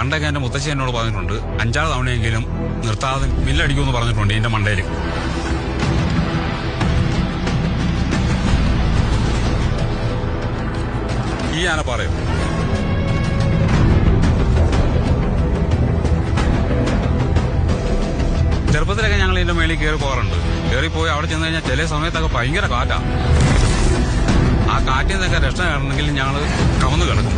പണ്ടൊക്കെ എന്റെ മുത്തശ്ശി എന്നോട് പറഞ്ഞിട്ടുണ്ട് 5-6 തവണയെങ്കിലും നിർത്താതെ മില്ലടിക്കുമെന്ന് പറഞ്ഞിട്ടുണ്ട് എന്റെ മണ്ടയിൽ. ഈ ആന പറയും. ചെറുപ്പത്തിലൊക്കെ ഞങ്ങൾ ഇതിന്റെ മേളിൽ കയറി പോകാറുണ്ട്. കയറിപ്പോയി അവിടെ ചെന്ന് കഴിഞ്ഞാൽ ചില സമയത്തൊക്കെ ഭയങ്കര കാറ്റാ. ആ കാറ്റിൽ നിന്നൊക്കെ രക്ഷ കാണണമെങ്കിൽ ഞങ്ങൾ കമന്ന് കിടക്കും.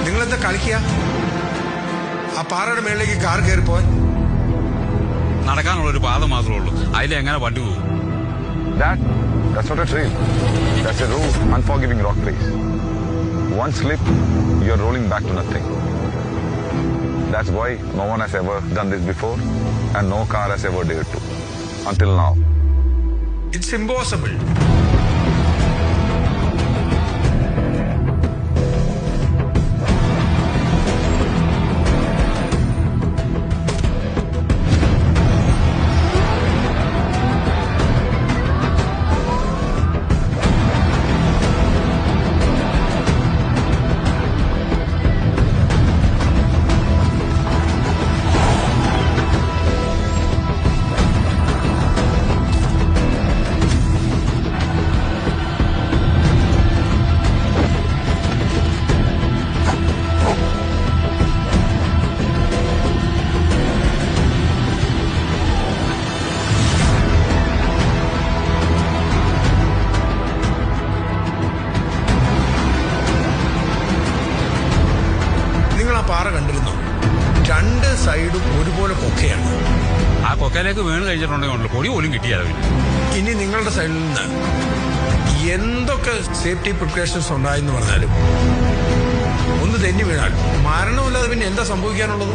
നിങ്ങളെന്താ കളിക്കുക? ആ പാറയുടെ മേളിലേക്ക് കാർ കയറിപ്പോയി. നടക്കാനുള്ളൊരു പാത മാത്രമേ ഉള്ളൂ. അതിലെങ്ങനെ വണ്ടി പോകും? That's not a trail. That's a raw, unforgiving rock face. One slip, you're rolling back to nothing. That's why no one has ever done this before and no car has ever dared to. Until now. It's impossible. പാറ കണ്ടിരുന്നു. 2 സൈഡും ഒരുപോലെ കൊക്കയാണ്. ആ കൊക്കയിലേക്ക് വീണ് കഴിച്ചിട്ടുണ്ടെങ്കിൽ പൊടി പോലും കിട്ടിയാലോ. ഇനി നിങ്ങളുടെ സൈഡിൽ നിന്ന് എന്തൊക്കെ സേഫ്റ്റി പ്രിക്കോഷൻസ് ഉണ്ടായെന്ന് പറഞ്ഞാലും ഒന്ന് തെന്നി വീണാൽ മരണമില്ലാതെ പിന്നെ എന്താ സംഭവിക്കാനുള്ളത്?